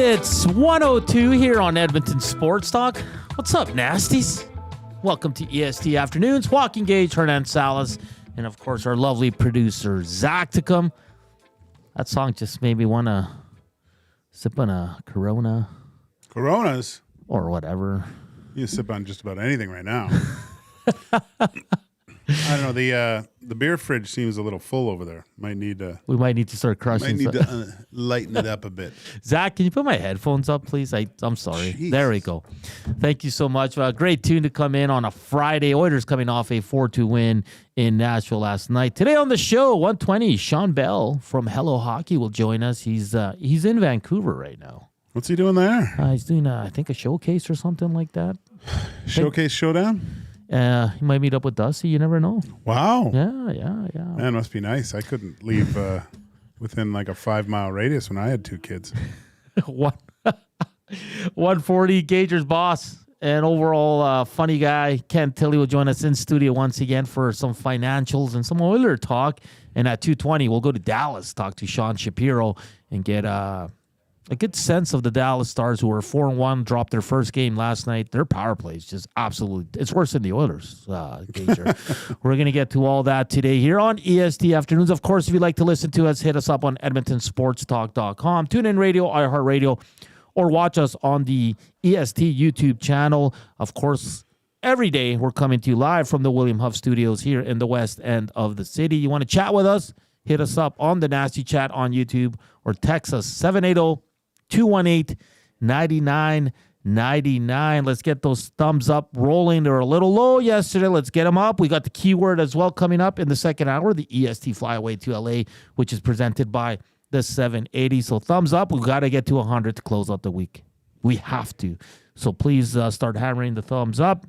It's 1:02 here on Edmonton Sports Talk. What's up, nasties? Welcome to EST Afternoons. Joaquin Gage, Hernan Salas, and of course our lovely producer, Zachticum. That song just made me want to sip on a Corona. Coronas? Or whatever. You sip on just about anything right now. I don't know. The beer fridge seems a little full over there. We might need to start crushing. Might need to lighten it up a bit. Zach, can you put my headphones up, please? I'm sorry. Jeez. There we go. Thank you so much. Great tune to come in on a Friday. Oilers coming off a 4-2 win in Nashville last night. Today on the show, 1:20, Shawn Belle from Hello Hockey will join us. He's in Vancouver right now. What's he doing there? He's doing, I think, a showcase or something like that. Showcase Showdown? He might meet up with Dusty. You never know. Wow. Yeah. Man, must be nice. I couldn't leave within like a 5-mile radius when I had 2 kids. 140, Gager's boss and overall funny guy, Ken Tilley, will join us in studio once again for some financials and some Oiler talk. And at 2:20, we'll go to Dallas, talk to Shawn Shapiro, and get a good sense of the Dallas Stars, who were 4-1, dropped their first game last night. Their power play is just absolutely, it's worse than the Oilers, Gager. We're going to get to all that today here on EST Afternoons. Of course, if you'd like to listen to us, hit us up on EdmontonSportsTalk.com, TuneIn Radio, iHeartRadio, or watch us on the EST YouTube channel. Of course, every day we're coming to you live from the William Huff Studios here in the west end of the city. You want to chat with us? Hit us up on the Nasty Chat on YouTube or text us 780-218-9999. Let's get those thumbs up rolling. They were a little low yesterday. Let's get them up. We got the keyword as well coming up in the second hour, the EST Flyaway to LA, which is presented by the 780. So thumbs up. We've got to get to 100 to close out the week. We have to. So please start hammering the thumbs up,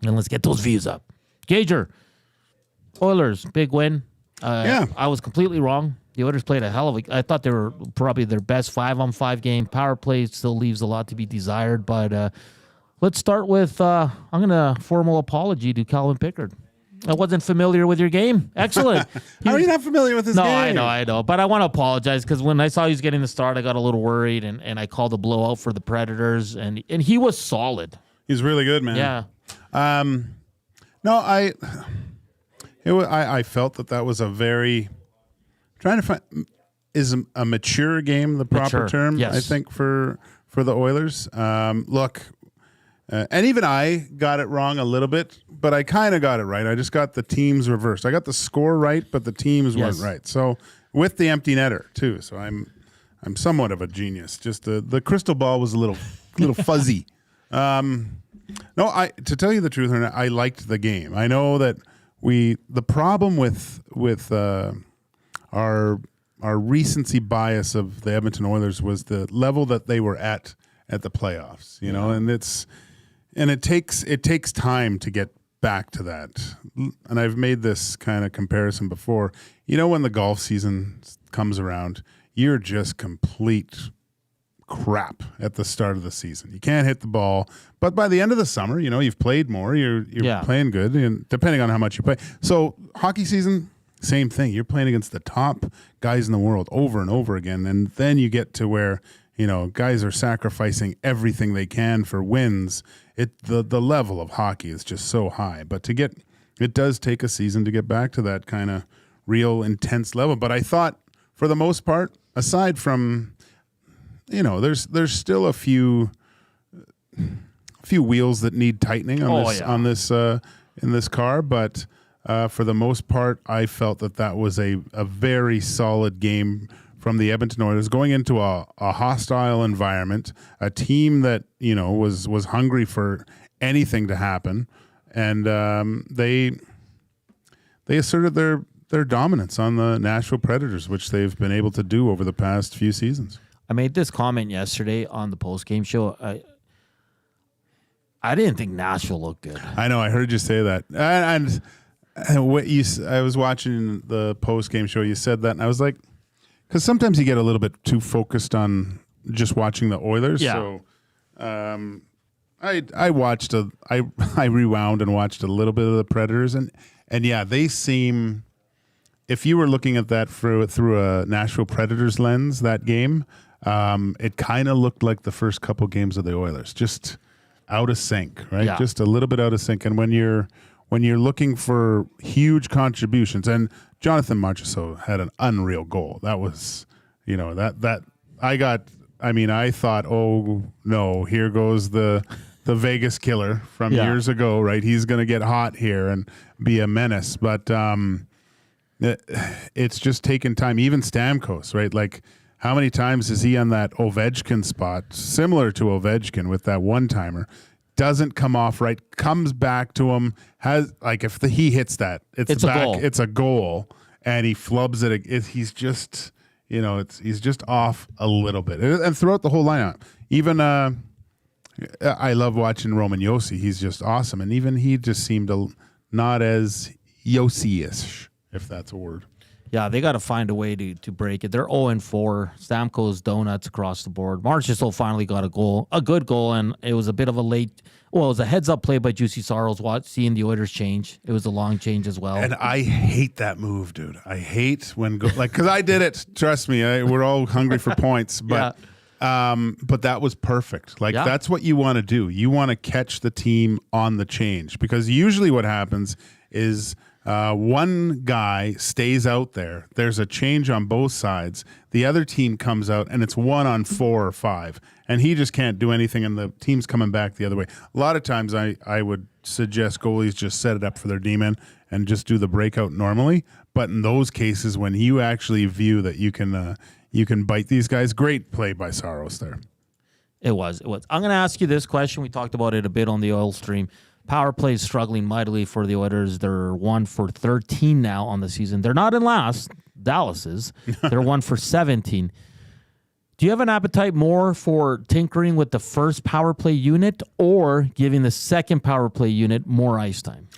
and let's get those views up. Gager, Oilers, big win. Yeah. I was completely wrong. The Oilers played a hell of a... I thought they were probably their best 5-on-5 game. Power play still leaves a lot to be desired, but let's start with... I'm going to formal apology to Calvin Pickard. I wasn't familiar with your game. Excellent. How are you not familiar with this game? No, I know. But I want to apologize because when I saw he was getting the start, I got a little worried, and I called a blowout for the Predators, and he was solid. He's really good, man. Yeah. No, I felt that was a very... Trying to find, is a mature game the proper term? Yes. I think for the Oilers. Look, and even I got it wrong a little bit, but I kind of got it right. I just got the teams reversed. I got the score right, but the teams weren't right. So with the empty netter too. So I'm somewhat of a genius. Just the crystal ball was a little fuzzy. No, to tell you the truth, I liked the game. I know that the problem with our recency bias of the Edmonton Oilers was the level that they were at the playoffs, you know, and it takes time to get back to that. And I've made this kind of comparison before. You know, when the golf season comes around, you're just complete crap at the start of the season. You can't hit the ball, but by the end of the summer, you know, you've played more, you're playing good, and depending on how much you play. So hockey season, same thing. You're playing against the top guys in the world over and over again. And then you get to where, you know, guys are sacrificing everything they can for wins. The level of hockey is just so high. But it does take a season to get back to that kind of real intense level. But I thought, for the most part, aside from, you know, there's still a few wheels that need tightening on this in this car, but for the most part, I felt that was a very solid game from the Edmonton Oilers, going into a hostile environment, a team that, you know, was hungry for anything to happen, and they asserted their dominance on the Nashville Predators, which they've been able to do over the past few seasons. I made this comment yesterday on the post-game show. I didn't think Nashville looked good. I know. I heard you say that. And I was watching the post-game show. You said that, and I was like, because sometimes you get a little bit too focused on just watching the Oilers. Yeah. So I watched I rewound and watched a little bit of the Predators, and yeah, they seem, if you were looking at that through a Nashville Predators lens, that game, it kind of looked like the first couple games of the Oilers, just out of sync, right? Yeah. Just a little bit out of sync. And when you're looking for huge contributions, and Jonathan Marchessault had an unreal goal. That was, I thought, oh no, here goes the Vegas killer from years ago, right? He's going to get hot here and be a menace. But it's just taken time. Even Stamkos, right? Like, how many times is he on that Ovechkin spot, similar to Ovechkin with that one-timer, doesn't come off right, comes back to him, if he hits that, it's back, a goal. It's a goal, and he flubs it. He's just, he's just off a little bit. And throughout the whole lineup, even I love watching Roman Josi. He's just awesome. And even he just seemed not as Josi-ish, if that's a word. Yeah, they got to find a way to break it. They're 0-4. Stamkos donuts across the board. Marchessault finally got a good goal, and it was a bit of it was a heads-up play by Juicy Saros, seeing the Oilers change. It was a long change as well. And I hate that move, dude. I hate when because I did it. Trust me, we're all hungry for points, but but that was perfect. That's what you want to do. You want to catch the team on the change, because usually what happens is one guy stays out there. There's a change on both sides. The other team comes out, and it's 1 on 4 or 5, and he just can't do anything, and the team's coming back the other way. A lot of times I would suggest goalies just set it up for their D-men and just do the breakout normally. But in those cases, when you actually view that you can bite these guys, great play by Saros there. It was. I'm going to ask you this question. We talked about it a bit on the oil stream. Power play is struggling mightily for the Oilers. They're 1 for 13 now on the season. They're not in last. Dallas is. They're 1 for 17. Do you have an appetite more for tinkering with the first power play unit or giving the second power play unit more ice time?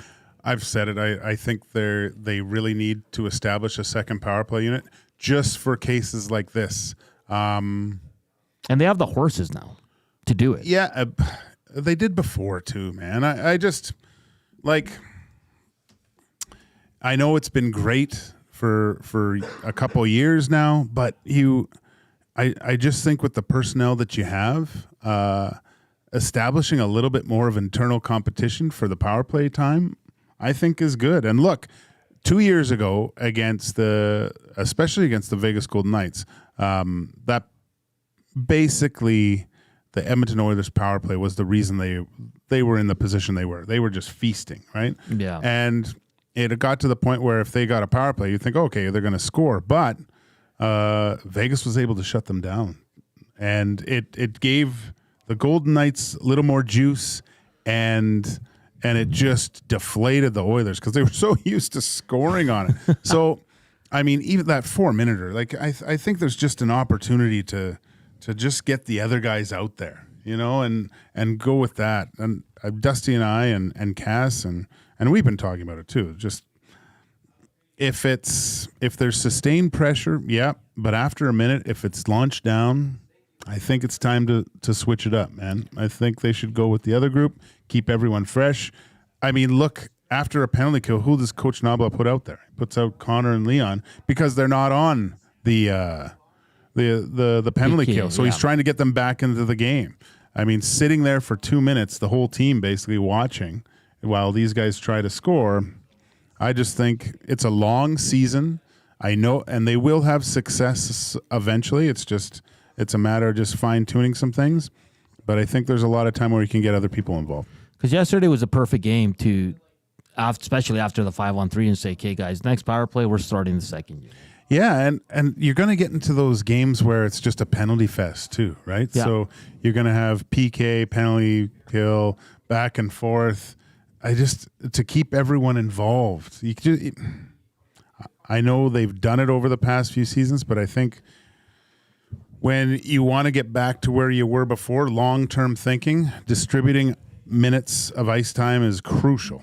I've said it. I think they really need to establish a second power play unit just for cases like this. And they have the horses now to do it. Yeah, they did before too, man. I just I know it's been great for a couple years now, but I just think with the personnel that you have, establishing a little bit more of internal competition for the power play time, I think is good. And look, 2 years ago especially against the Vegas Golden Knights, that basically the Edmonton Oilers power play was the reason they were in the position they were. They were just feasting, right? Yeah. And it got to the point where if they got a power play, you think, okay, they're going to score. But Vegas was able to shut them down. And it gave the Golden Knights a little more juice, and it just deflated the Oilers because they were so used to scoring on it. So, I mean, even that 4-minuter, I think there's just an opportunity to just get the other guys out there, and go with that. And Dusty and I and Cass and we've been talking about it too. Just if there's sustained pressure, yeah, but after a minute, if it's launched down, I think it's time to switch it up, man. I think they should go with the other group, keep everyone fresh. I mean, look, after a penalty kill, who does Coach Nabla put out there? He puts out Connor and Leon because they're not on the penalty kill. So he's trying to get them back into the game. I mean, sitting there for 2 minutes, the whole team basically watching while these guys try to score. I just think it's a long season. I know, and they will have success eventually. It's a matter of just fine-tuning some things. But I think there's a lot of time where you can get other people involved. Because yesterday was a perfect game to, especially after the 5-on-3, and say, okay, guys, next power play, we're starting the second unit. Yeah, and you're going to get into those games where it's just a penalty fest too, right? Yeah. So you're going to have PK, penalty kill, back and forth. To keep everyone involved. I know they've done it over the past few seasons, but I think when you want to get back to where you were before, long-term thinking, distributing minutes of ice time is crucial.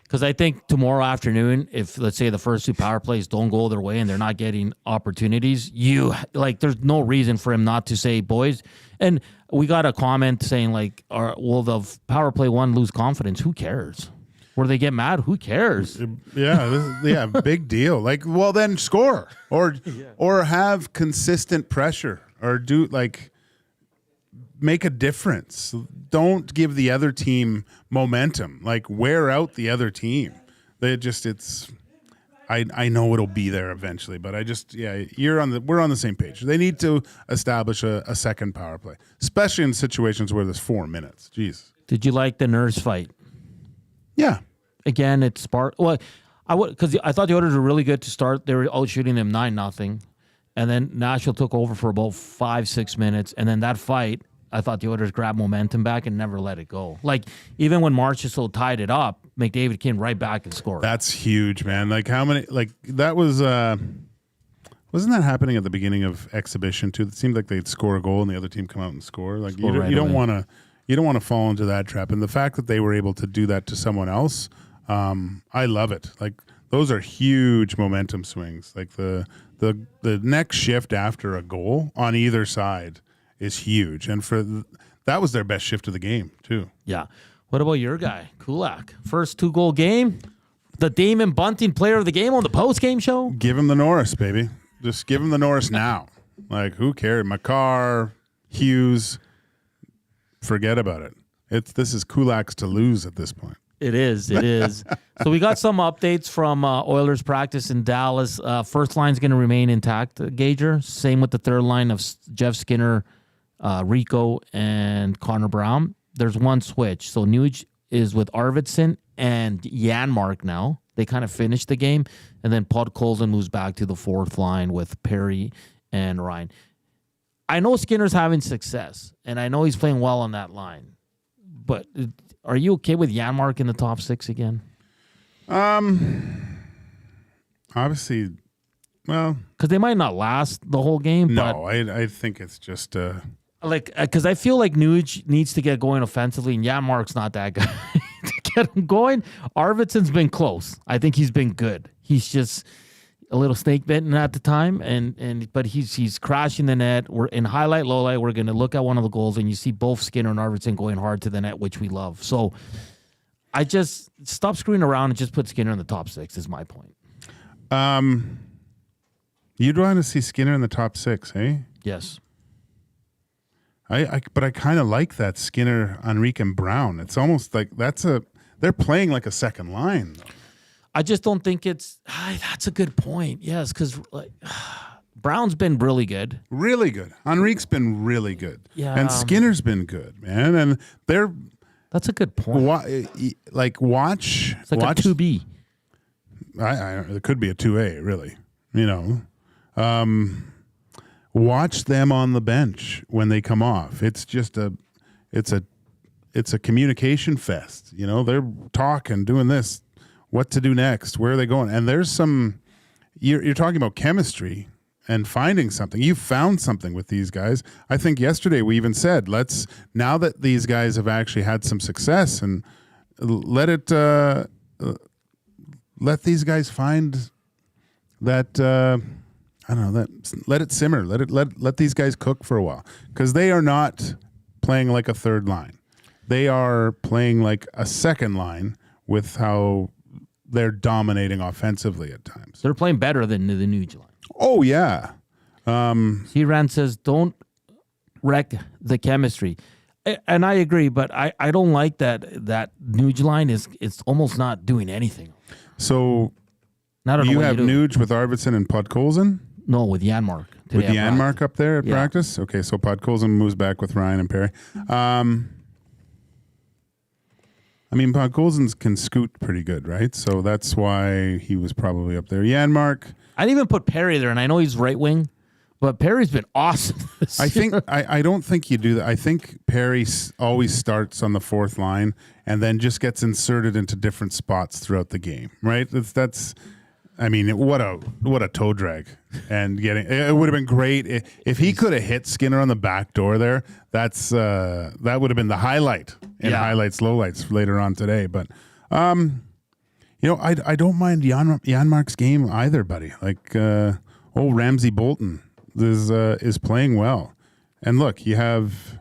Because I think tomorrow afternoon, if let's say the first two power plays don't go their way and they're not getting opportunities, there's no reason for him not to say, boys. And we got a comment saying will the power play one lose confidence? Who cares? Where they get mad? Who cares? Yeah, big deal. Well, then score or have consistent pressure. or make a difference. Don't give the other team momentum. Like, wear out the other team. I know it'll be there eventually, but we're on the same page. They need to establish a second power play, especially in situations where there's 4 minutes. Jeez. Did you like the Nurse fight? Yeah. Again, it sparked. Well, because I thought the Oilers were really good to start. They were out shooting them 9-0, and then Nashville took over for about 5-6 minutes, and then that fight, I thought the Oilers grabbed momentum back and never let it go. Like, even when Marchessault tied it up, McDavid came right back and scored. That's huge, man. Like, how many? Like, that was wasn't that happening at the beginning of exhibition too? It seemed like they'd score a goal and the other team come out and score. Like, you don't want to fall into that trap. And the fact that they were able to do that to someone else, I love it. Like, those are huge momentum swings. Like, the next shift after a goal on either side is huge, and that was their best shift of the game too. Yeah. What about your guy, Kulak? First 2-goal game, the Damon Bunting player of the game on the post-game show? Give him the Norris, baby. Just give him the Norris now. Like, who cares? Makar, Hughes, forget about it. This is Kulak's to lose at this point. It is. So we got some updates from Oilers practice in Dallas. First line's going to remain intact, Gager. Same with the third line of Jeff Skinner, Rico, and Connor Brown. There's one switch. So Nuge is with Arvidsson and Janmark now. They kind of finished the game. And then Podkolzin moves back to the fourth line with Perry and Ryan. I know Skinner's having success, and I know he's playing well on that line. But are you okay with Janmark in the top 6 again? Obviously, well, because they might not last the whole game. No, but I think it's just because I feel like Nuge needs to get going offensively, and Janmark's not that guy to get him going. Arvidsson's been close. I think he's been good. He's just a little snake bitten at the time, but he's crashing the net. We're in highlight, low light. We're going to look at one of the goals, and you see both Skinner and Arvidsson going hard to the net, which we love. So I just stop screwing around and just put Skinner in the top 6 is my point. You'd want to see Skinner in the top 6, eh? Yes. But I kind of like that Skinner, Henrique, and Brown. It's almost like they're playing like a second line, though. I just don't think it's. That's a good point. Yes, because Brown's been really good. Really good. Henrique's been really good. Yeah. And Skinner's been good, man. And they're. That's a good point. Watch. It's like watch, a 2B. It could be a 2A, really. Watch them on the bench when they come off. It's just it's a communication fest. They're talking, doing this. What to do next? Where are they going? And there's some. You're talking about chemistry and finding something. You found something with these guys. I think yesterday we even said, now that these guys have actually had some success, and let these guys find that. I don't know, let it simmer. Let these guys cook for a while, because they are not playing like a third line. They are playing like a second line with how they're dominating offensively at times. They're playing better than the Nuge line. Oh, yeah. C-Ran says, don't wreck the chemistry. And I agree, but I don't like that Nuge line it's almost not doing anything. So you have Nuge with Arvidsson and Podkolzin? No, with Janmark. With Janmark up there at practice? Okay, so Podkolzin moves back with Ryan and Perry. Podkolzin can scoot pretty good, right? So that's why he was probably up there. Janmark. I didn't even put Perry there, and I know he's right wing, but Perry's been awesome this year. I don't think you do that. I think Perry always starts on the fourth line and then just gets inserted into different spots throughout the game, right? What a toe drag, and it would have been great if he could have hit Skinner on the back door there. That would have been the highlight in highlights, lowlights later on today. But I don't mind Janmark's game either, buddy. Like Ramsey Bolton is playing well, and look, you have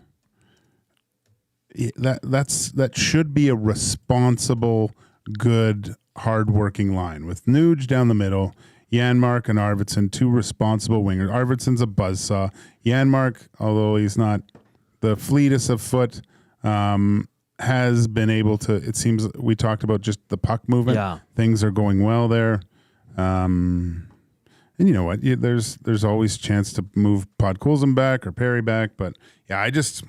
that should be a responsible, good, hard-working line with Nuge down the middle. Janmark and Arvidsson, two responsible wingers. Arvidsson's a buzzsaw. Janmark, although he's not the fleetest of foot, has been able to, it seems, we talked about just the puck movement. Yeah. Things are going well there. And you know what? There's always chance to move Podkolzin back or Perry back. But, yeah, I just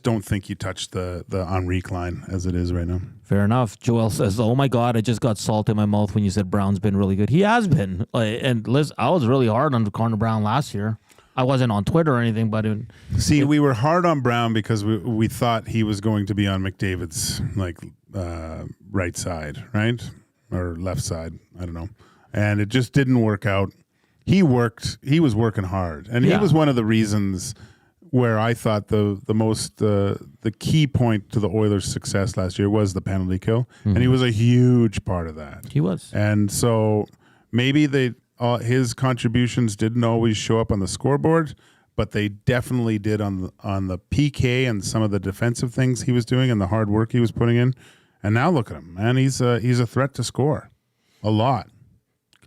don't think you touch the Henrique line as it is right now. Fair enough. Joel says, oh, my God, I just got salt in my mouth when you said Brown's been really good. He has been. And Liz, I was really hard on Connor Brown last year. I wasn't on Twitter or anything, but we were hard on Brown because we thought he was going to be on McDavid's right side, right? Or left side. I don't know. And it just didn't work out. He was working hard. And he was one of the reasons where I thought the key point to the Oilers' success last year was the penalty kill. Mm-hmm. And he was a huge part of that. He was. And so maybe his contributions didn't always show up on the scoreboard, but they definitely did on the PK and some of the defensive things he was doing and the hard work he was putting in. And now look at him, man. He's a threat to score a lot.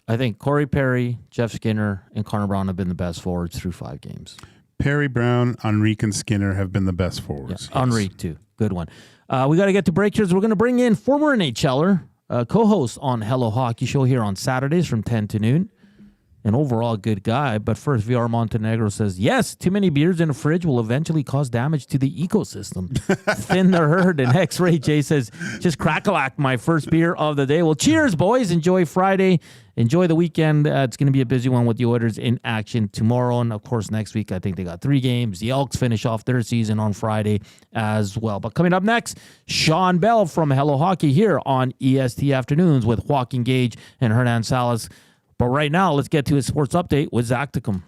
I think Corey Perry, Jeff Skinner, and Connor Brown have been the best forwards through 5 games. Perry, Brown, Henrique, and Skinner have been the best forwards. Yeah, yes. Henrique, too. Good one. We got to get to break here. So we're going to bring in former NHLer, co-host on Hello Hockey Show here on Saturdays from 10 to noon. An overall good guy. But first, VR Montenegro says, yes, too many beers in a fridge will eventually cause damage to the ecosystem. Thin the herd. And X-Ray J says, just crack-a-lack, my first beer of the day. Well, cheers, boys. Enjoy Friday. Enjoy the weekend. It's going to be a busy one with the Oilers in action tomorrow. And, of course, next week, I think they got 3 games. The Elks finish off their season on Friday as well. But coming up next, Shawn Belle from Hello Hockey here on EST Afternoons with Joaquin Gage and Hernan Salas. But right now, let's get to his sports update with Zachticum.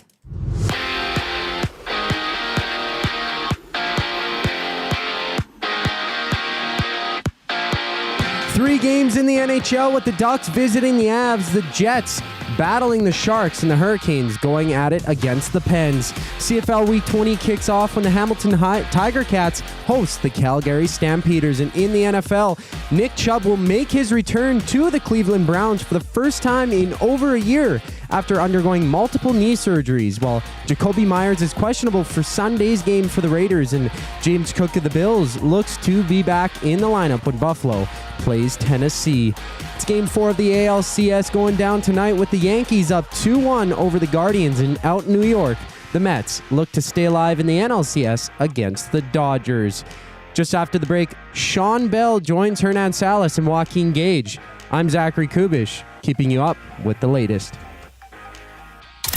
3 games in the NHL with the Ducks visiting the Avs, the Jets battling the Sharks, and the Hurricanes going at it against the Pens. CFL Week 20 kicks off when the Hamilton Tiger Cats host the Calgary Stampeders. And in the NFL, Nick Chubb will make his return to the Cleveland Browns for the first time in over a year after undergoing multiple knee surgeries, while Jacoby Myers is questionable for Sunday's game for the Raiders, and James Cook of the Bills looks to be back in the lineup when Buffalo plays Tennessee. It's Game 4 of the ALCS going down tonight with the Yankees up 2-1 over the Guardians, and out in New York, the Mets look to stay alive in the NLCS against the Dodgers. Just after the break, Shawn Belle joins Hernan Salas and Joaquin Gage. I'm Zachary Kubusch, keeping you up with the latest.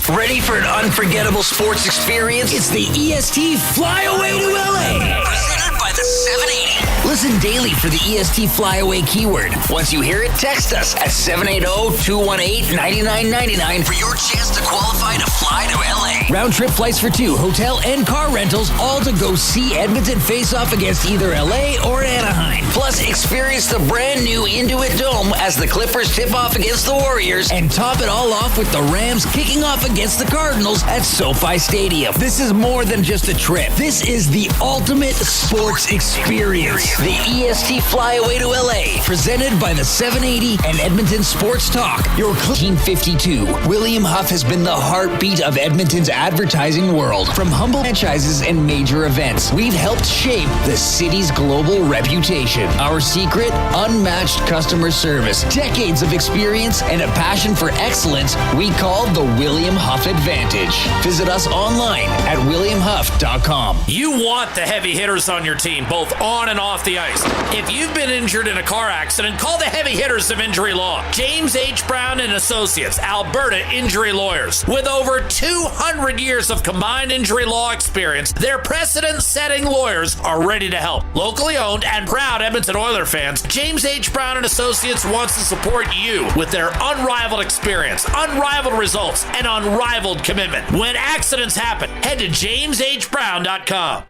Ready for an unforgettable sports experience? It's the EST Flyaway to LA. Presented by the 780. Listen daily for the EST Flyaway keyword. Once you hear it, text us at 780-218-9999 for your chance to qualify to fly to LA. Round trip flights for 2, hotel and car rentals, all to go see Edmonton face off against either LA or Anaheim. Plus, experience the brand new Intuit Dome as the Clippers tip off against the Warriors, and top it all off with the Rams kicking off against the Cardinals at SoFi Stadium. This is more than just a trip. This is the ultimate sports experience. The EST Flyaway to LA, presented by the 780 and Edmonton Sports Talk. Your 1952, William Huff has been the heartbeat of Edmonton's advertising world. From humble franchises and major events, we've helped shape the city's global reputation. Our secret, unmatched customer service, decades of experience, and a passion for excellence we call the William Huff Advantage. Visit us online at williamhuff.com. You want the heavy hitters on your team, both on and off the ice. If you've been injured in a car accident, call the heavy hitters of injury law. James H. Brown and Associates, Alberta Injury Lawyers. With over 200 years of combined injury law experience, their precedent-setting lawyers are ready to help. Locally owned and proud Edmonton Oilers fans, James H. Brown and Associates wants to support you with their unrivaled experience, unrivaled results, and unrivaled commitment. When accidents happen, head to jameshbrown.com.